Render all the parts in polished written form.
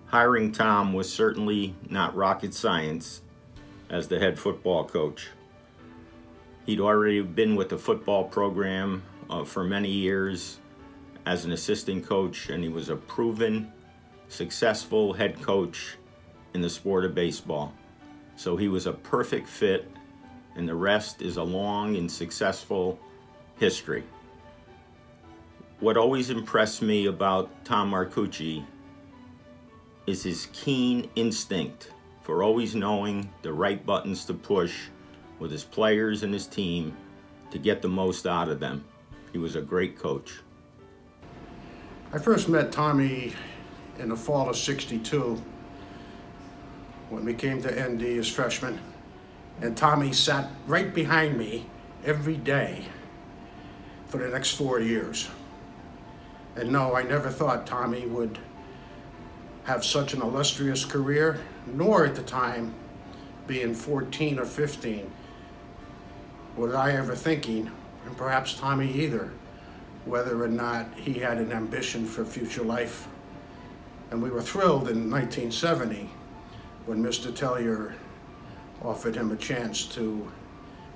Hiring Tom was certainly not rocket science as the head football coach. He'd already been with the football program for many years as an assistant coach, and he was a proven, successful head coach in the sport of baseball. So he was a perfect fit, and the rest is a long and successful history. What always impressed me about Tom Marcucci is his keen instinct for always knowing the right buttons to push with his players and his team to get the most out of them. He was a great coach. I first met Tommy in the fall of '62 when we came to ND as freshmen, and Tommy sat right behind me every day for the next 4 years. And no, I never thought Tommy would have such an illustrious career, nor at the time, being 14 or 15, was I ever thinking, and perhaps Tommy either, whether or not he had an ambition for future life. And we were thrilled in 1970 when Mr. Tellier offered him a chance to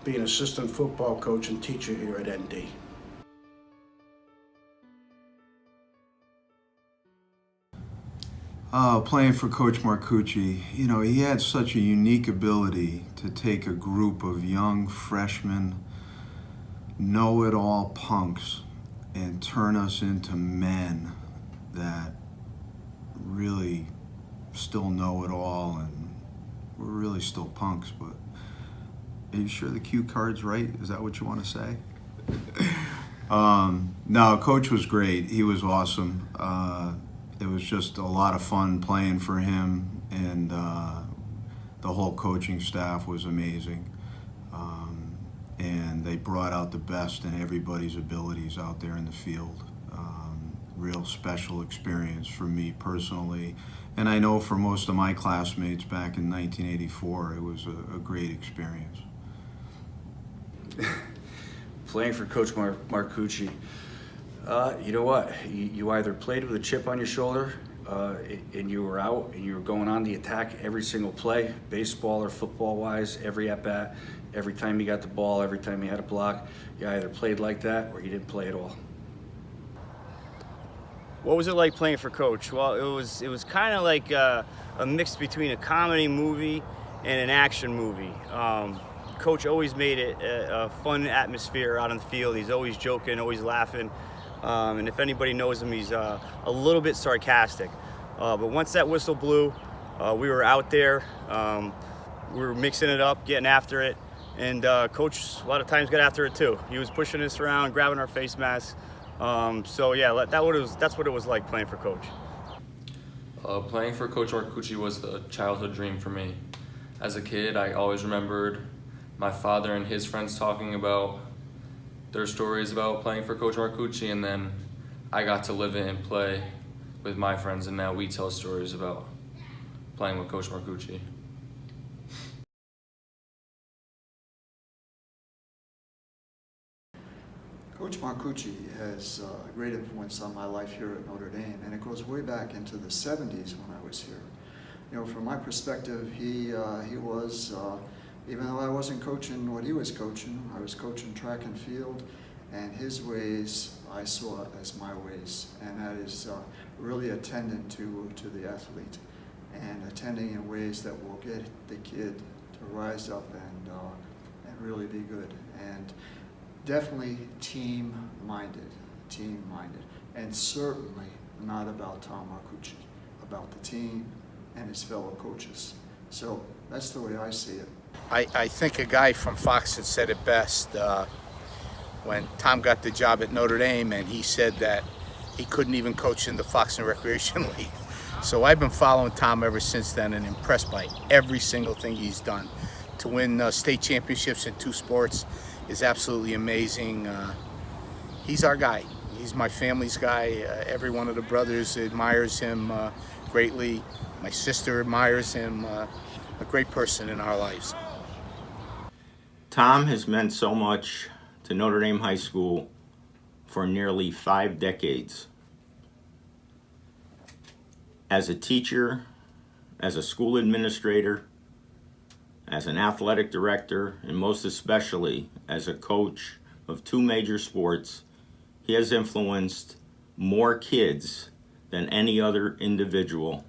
be an assistant football coach and teacher here at ND. Playing for Coach Marcucci, you know, he had such a unique ability to take a group of young freshmen, know-it-all punks, and turn us into men that really still know it all, and we're really still punks. But are you sure the cue card's right? Is that what you want to say? No, Coach was great. He was awesome. It was just a lot of fun playing for him, and the whole coaching staff was amazing. And they brought out the best in everybody's abilities out there in the field. Real special experience for me personally, and I know for most of my classmates back in 1984, it was a great experience. Playing for Coach Marcucci, you know what? You either played with a chip on your shoulder and you were out and you were going on the attack every single play, baseball or football-wise, every at-bat, every time you got the ball, every time you had a block. You either played like that or you didn't play at all. What was it like playing for Coach? Well, it was kind of like a mix between a comedy movie and an action movie. Coach always made it a fun atmosphere out on the field. He's always joking, always laughing. And if anybody knows him, he's a little bit sarcastic. But once that whistle blew, we were out there. We were mixing it up, getting after it. And Coach a lot of times got after it too. He was pushing us around, grabbing our face masks. So yeah, that's what it was like playing for Coach. Playing for Coach Marcucci was a childhood dream for me. As a kid, I always remembered my father and his friends talking about their stories about playing for Coach Marcucci, and then I got to live it and play with my friends, and now we tell stories about playing with Coach Marcucci. Coach Marcucci has a great influence on my life here at Notre Dame, and it goes way back into the 70s when I was here. You know, from my perspective, he was, even though I wasn't coaching what he was coaching, I was coaching track and field, and his ways I saw as my ways, and that is really attending to the athlete and attending in ways that will get the kid to rise up and really be good. And definitely team-minded, and certainly not about Tom Marcucci, about the team and his fellow coaches. So that's the way I see it. I think a guy from Fox had said it best when Tom got the job at Notre Dame, and he said that he couldn't even coach in the Fox and Recreation League. So I've been following Tom ever since then and impressed by every single thing he's done. To win state championships in 2 sports is absolutely amazing. He's our guy. He's my family's guy. Every one of the brothers admires him greatly. My sister admires him. A great person in our lives. Tom has meant so much to Notre Dame High School for nearly 5 decades. As a teacher, as a school administrator, as an athletic director, and most especially as a coach of 2 major sports, he has influenced more kids than any other individual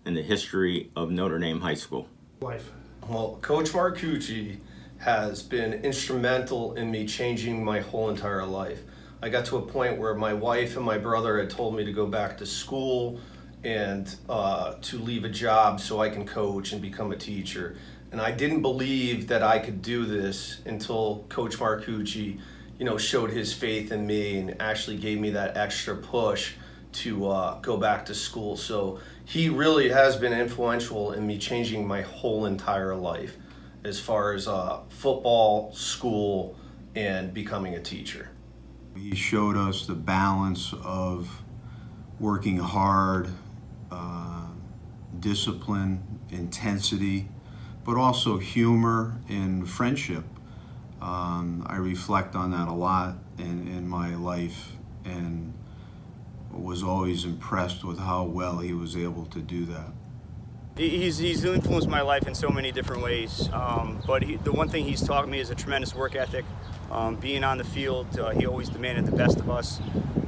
in the history of Notre Dame High School. Life. Well, Coach Marcucci has been instrumental in me changing my whole entire life. I got to a point where my wife and my brother had told me to go back to school and to leave a job so I can coach and become a teacher. And I didn't believe that I could do this until Coach Marcucci, showed his faith in me and actually gave me that extra push to go back to school. So he really has been influential in me changing my whole entire life as far as football, school, and becoming a teacher. He showed us the balance of working hard, discipline, intensity, but also humor and friendship. I reflect on that a lot in my life and was always impressed with how well he was able to do that. He's influenced my life in so many different ways, but the one thing he's taught me is a tremendous work ethic. Being on the field, he always demanded the best of us,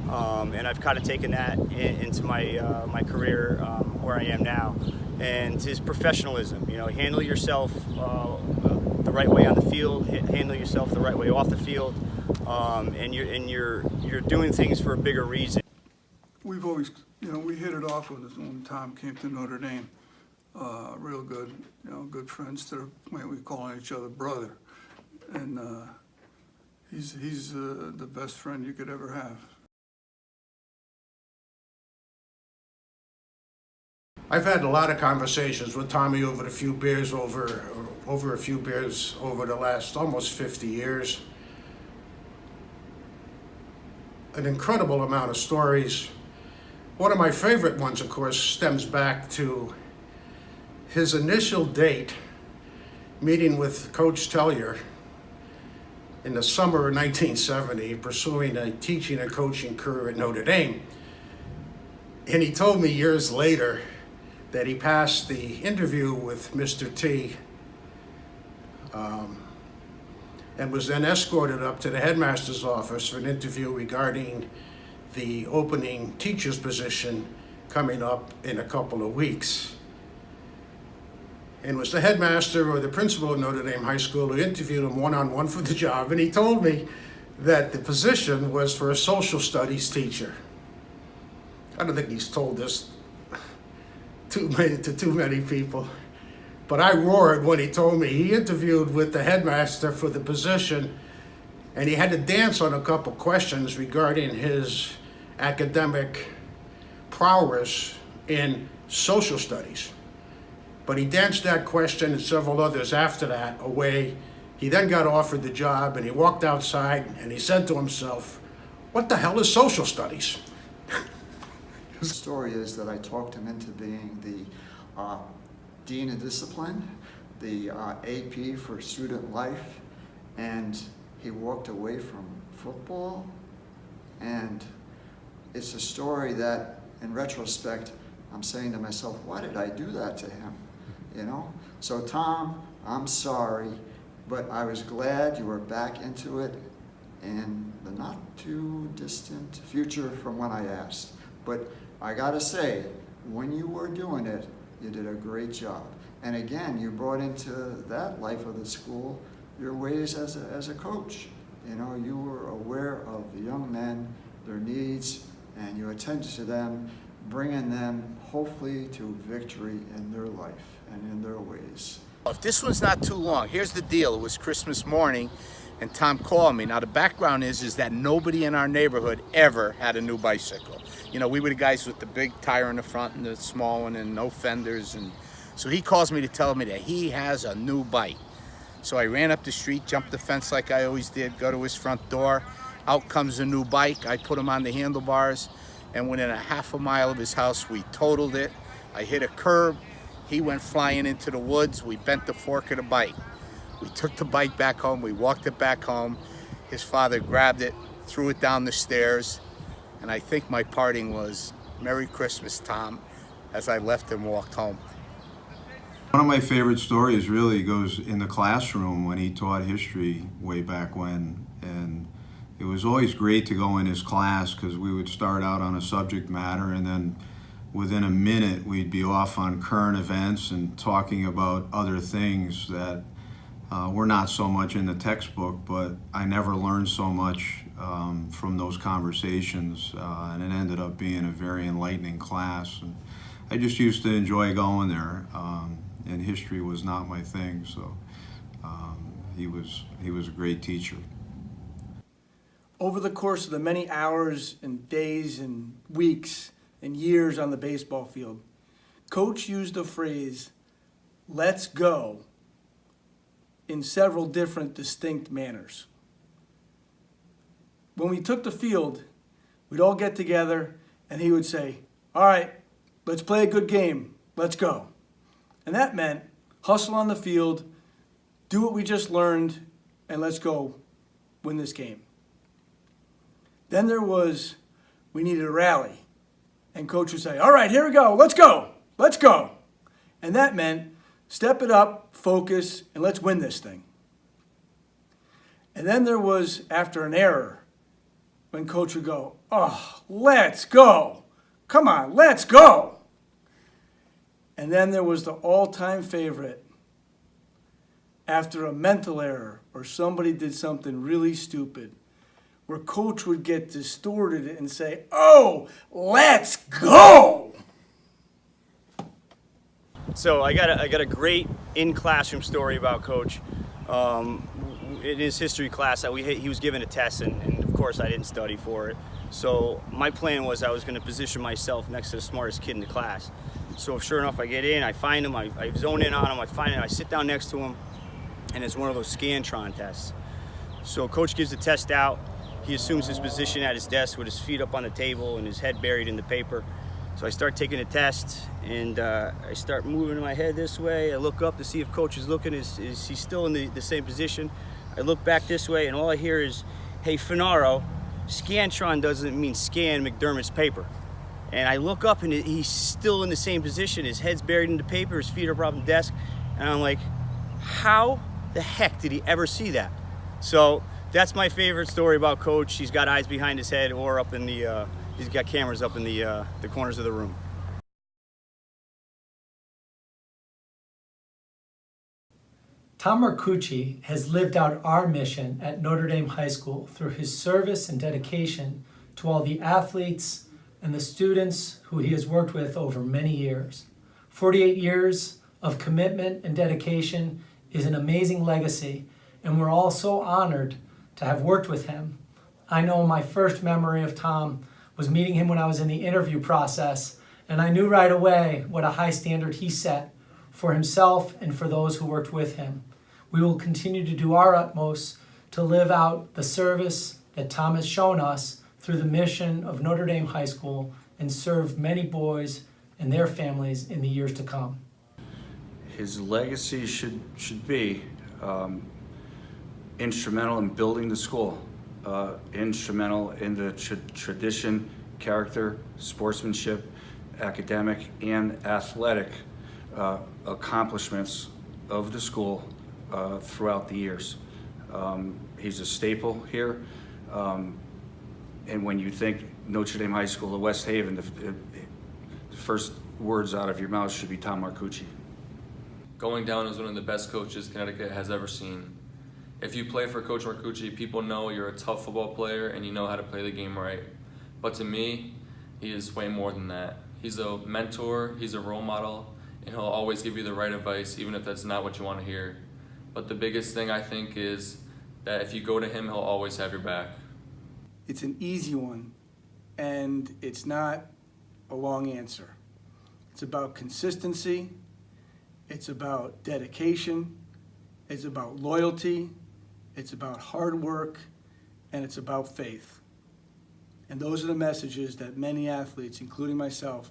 and I've kind of taken that into my career where I am now. And his professionalism, handle yourself the right way on the field, handle yourself the right way off the field, and you're doing things for a bigger reason. We've always, we hit it off with us when Tom came to Notre Dame. Real good, good friends to the point we call each other brother. And he's the best friend you could ever have. I've had a lot of conversations with Tommy over a few beers over the last almost 50 years. An incredible amount of stories. One of my favorite ones, of course, stems back to his initial date meeting with Coach Tellier in the summer of 1970, pursuing a teaching and coaching career at Notre Dame. And he told me years later that he passed the interview with Mr. T and was then escorted up to the headmaster's office for an interview regarding the opening teacher's position coming up in a couple of weeks. And it was the headmaster or the principal of Notre Dame High School who interviewed him one-on-one for the job, and he told me that the position was for a social studies teacher. I don't think he's told this to too many people, but I roared when he told me he interviewed with the headmaster for the position, and he had to dance on a couple questions regarding his academic prowess in social studies. But he danced that question and several others after that away. He then got offered the job, and he walked outside and he said to himself, "What the hell is social studies?" The story is that I talked him into being the Dean of Discipline, the AP for Student Life, and he walked away from football. And it's a story that, in retrospect, I'm saying to myself, why did I do that to him? So Tom, I'm sorry, but I was glad you were back into it in the not too distant future from when I asked. But I gotta say, when you were doing it, you did a great job. And again, you brought into that life of the school your ways as a coach. You were aware of the young men, their needs, and you attended to them, bringing them hopefully to victory in their life and in their ways. If this one's not too long, here's the deal. It was Christmas morning, and Tom called me. Now, the background is that nobody in our neighborhood ever had a new bicycle. We were the guys with the big tire in the front and the small one and no fenders. And so he calls me to tell me that he has a new bike. So I ran up the street, jumped the fence like I always did, go to his front door. Out comes a new bike. I put him on the handlebars, and within a half a mile of his house, we totaled it. I hit a curb. He went flying into the woods. We bent the fork of the bike. We took the bike back home. We walked it back home. His father grabbed it, threw it down the stairs, and I think my parting was, "Merry Christmas, Tom. as I left and walked home. One of my favorite stories really goes in the classroom when he taught history way back when, and it was always great to go in his class because we would start out on a subject matter and then within a minute we'd be off on current events and talking about other things that were not so much in the textbook, but I never learned so much from those conversations, and it ended up being a very enlightening class. And I just used to enjoy going there, and history was not my thing, so he was a great teacher. Over the course of the many hours and days and weeks and years on the baseball field, Coach used the phrase, "let's go," in several different distinct manners. When we took the field, we'd all get together and he would say, "All right, let's play a good game, let's go." And that meant hustle on the field, do what we just learned, and let's go win this game. Then there was, we needed a rally. And Coach would say, "All right, here we go, let's go, let's go." And that meant step it up, focus, and let's win this thing. And then there was, after an error, when Coach would go, "Oh, let's go. Come on, let's go." And then there was the all-time favorite, after a mental error or somebody did something really stupid, where Coach would get distorted and say, "Oh, let's go." So I got a great in-classroom story about Coach. In his history class, he was given a test, and of course I didn't study for it. So my plan was I was going to position myself next to the smartest kid in the class. So sure enough, I get in, I find him, I zone in on him, I find him, I sit down next to him, and it's one of those Scantron tests. So Coach gives the test out. He assumes his position at his desk with his feet up on the table and his head buried in the paper. So I start taking the test, and I start moving my head this way. I look up to see if Coach is looking. Is he still in the same position? I look back this way, and all I hear is, "Hey, Finaro, Scantron doesn't mean scan McDermott's paper." And I look up, and he's still in the same position. His head's buried in the paper, his feet are up on the desk. And I'm like, how the heck did he ever see that? So that's my favorite story about Coach. He's got eyes behind his head or up in the, he's got cameras up in the corners of the room. Tom Marcucci has lived out our mission at Notre Dame High School through his service and dedication to all the athletes and the students who he has worked with over many years. 48 years of commitment and dedication is an amazing legacy, and we're all so honored to have worked with him. I know my first memory of Tom was meeting him when I was in the interview process, and I knew right away what a high standard he set for himself and for those who worked with him. We will continue to do our utmost to live out the service that Tom has shown us through the mission of Notre Dame High School and serve many boys and their families in the years to come. His legacy should be instrumental in building the school, instrumental in the tradition, character, sportsmanship, academic, and athletic accomplishments of the school throughout the years. He's a staple here. And when you think Notre Dame High School of West Haven, the first words out of your mouth should be Tom Marcucci. Going down as one of the best coaches Connecticut has ever seen. If you play for Coach Marcucci, people know you're a tough football player and you know how to play the game right. But to me, he is way more than that. He's a mentor, he's a role model, and he'll always give you the right advice, even if that's not what you want to hear. But the biggest thing I think is that if you go to him, he'll always have your back. It's an easy one, and it's not a long answer. It's about consistency, it's about dedication, it's about loyalty, it's about hard work, and it's about faith. And those are the messages that many athletes, including myself,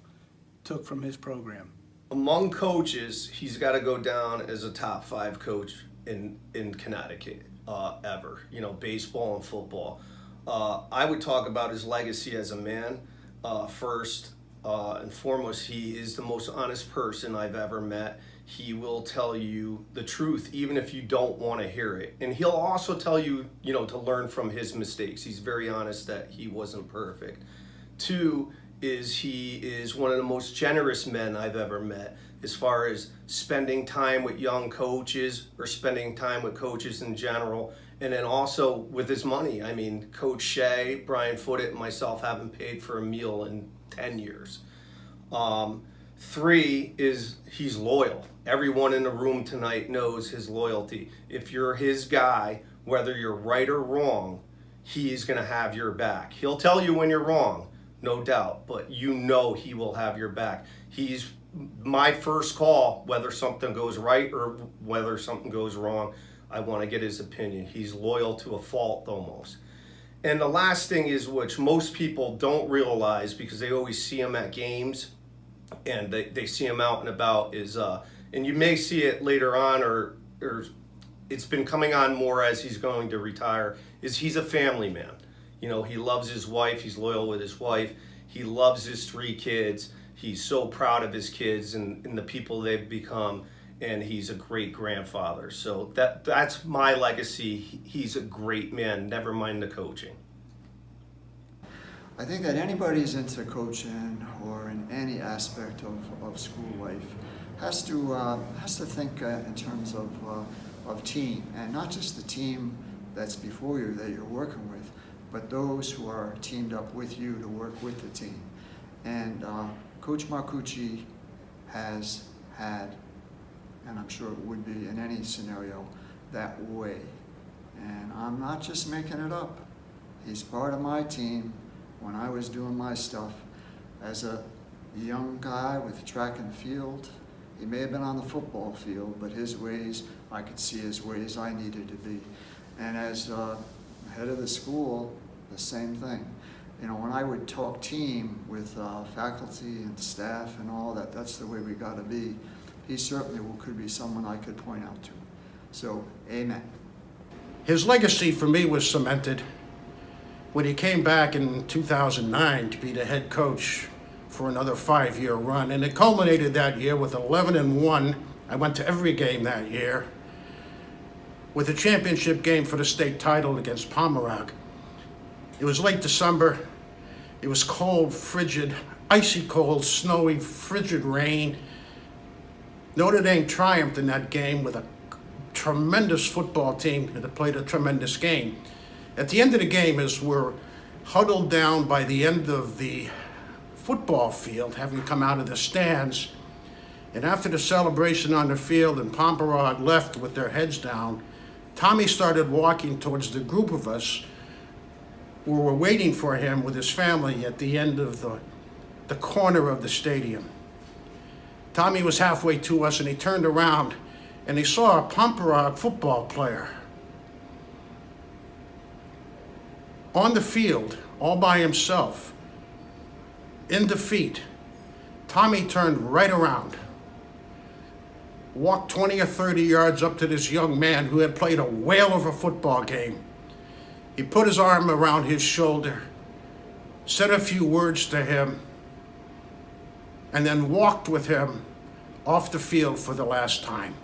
took from his program. Among coaches, he's got to go down as a top 5 coach in Connecticut ever, you know, baseball and football. I would talk about his legacy as a man. First, and foremost, he is the most honest person I've ever met. He will tell you the truth, even if you don't want to hear it. And he'll also tell you, to learn from his mistakes. He's very honest that he wasn't perfect. 2 is he is one of the most generous men I've ever met as far as spending time with young coaches or spending time with coaches in general. And then also with his money. I mean, Coach Shea, Brian Foote, and myself haven't paid for a meal in 10 years. 3 is he's loyal. Everyone in the room tonight knows his loyalty. If you're his guy, whether you're right or wrong, he's going to have your back. He'll tell you when you're wrong, no doubt, but he will have your back. He's my first call, whether something goes right or whether something goes wrong. I want to get his opinion. He's loyal to a fault almost. And the last thing is, which most people don't realize because they always see him at games and they see him out and about, is, and you may see it later on or it's been coming on more as he's going to retire, is he's a family man. He loves his wife. He's loyal with his wife. He loves his 3 kids. He's so proud of his kids and the people they've become. And he's a great grandfather. So that's my legacy. He's a great man, never mind the coaching. I think that anybody who's into coaching or in any aspect of school life has to think in terms of team, and not just the team that's before you that you're working with, but those who are teamed up with you to work with the team. And Coach Marcucci has had, and I'm sure it would be in any scenario, that way. And I'm not just making it up. He's part of my team when I was doing my stuff. As a young guy with track and field, he may have been on the football field, but his ways, I could see his ways I needed to be. And as head of the school, the same thing. When I would talk team with faculty and staff and all that, that's the way we got to be. He certainly could be someone I could point out to. So, amen. His legacy for me was cemented when he came back in 2009 to be the head coach for another 5-year run. And it culminated that year with 11-1. I went to every game that year with a championship game for the state title against Pomerag. It was late December. It was cold, frigid, icy cold, snowy, frigid rain. Notre Dame triumphed in that game with a tremendous football team that played a tremendous game. At the end of the game, as we're huddled down by the end of the football field, having come out of the stands, and after the celebration on the field and Pomerag left with their heads down, Tommy started walking towards the group of us who were waiting for him with his family at the end of the corner of the stadium. Tommy was halfway to us and he turned around and he saw a Pomerag football player on the field all by himself in defeat. Tommy turned right around, walked 20 or 30 yards up to this young man who had played a whale of a football game. He put his arm around his shoulder, said a few words to him, and then walked with him off the field for the last time.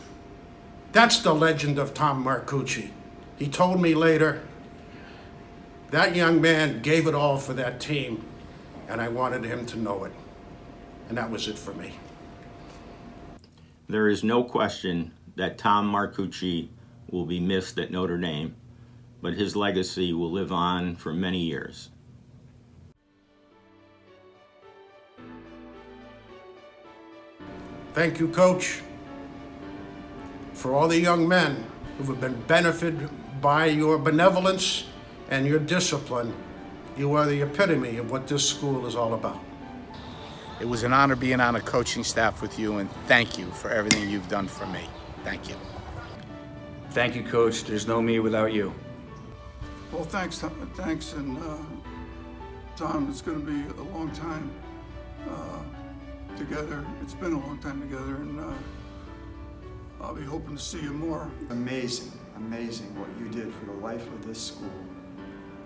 That's the legend of Tom Marcucci. He told me later, that young man gave it all for that team, and I wanted him to know it. And that was it for me. There is no question that Tom Marcucci will be missed at Notre Dame, but his legacy will live on for many years. Thank you, Coach, for all the young men who have been benefited by your benevolence and your discipline. You are the epitome of what this school is all about. It was an honor being on a coaching staff with you, and thank you for everything you've done for me. Thank you. Thank you, Coach. There's no me without you. Well, thanks, and Tom, it's going to be a long time together. It's been a long time together, and I'll be hoping to see you more. Amazing, amazing what you did for the life of this school.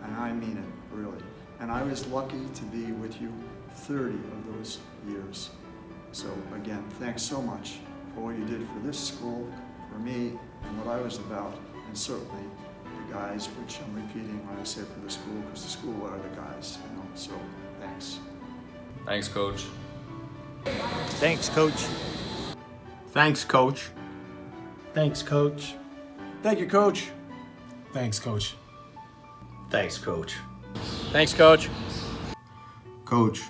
And I mean it, really. And I was lucky to be with you 30 of those years. So again, thanks so much for what you did for this school, for me, and what I was about, and certainly the guys, which I'm repeating when I say for the school, because the school are the guys, you know, so thanks. Thanks, Coach. Thanks, Coach. Thanks, Coach. Thanks, Coach. Thank you, Coach. Thanks, Coach. Thanks, Coach. Thanks, Coach. Coach,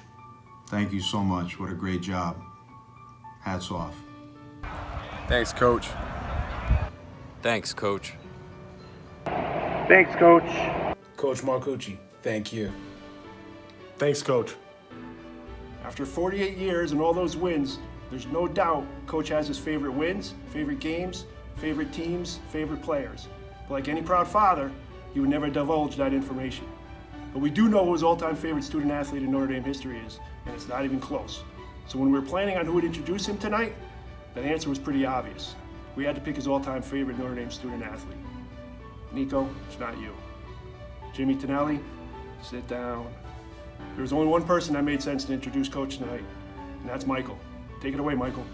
thank you so much. What a great job. Hats off. Thanks, Coach. Thanks, Coach. Thanks, Coach. Coach Marcucci, thank you. Thanks, Coach. After 48 years and all those wins, there's no doubt Coach has his favorite wins, favorite games, favorite teams, favorite players. But like any proud father, he would never divulge that information. But we do know who his all-time favorite student athlete in Notre Dame history is, and it's not even close. So when we were planning on who would introduce him tonight, that answer was pretty obvious. We had to pick his all-time favorite Notre Dame student athlete. Nico, it's not you. Jimmy Tonelli, sit down. There was only one person that made sense to introduce Coach tonight, and that's Michael. Take it away, Michael.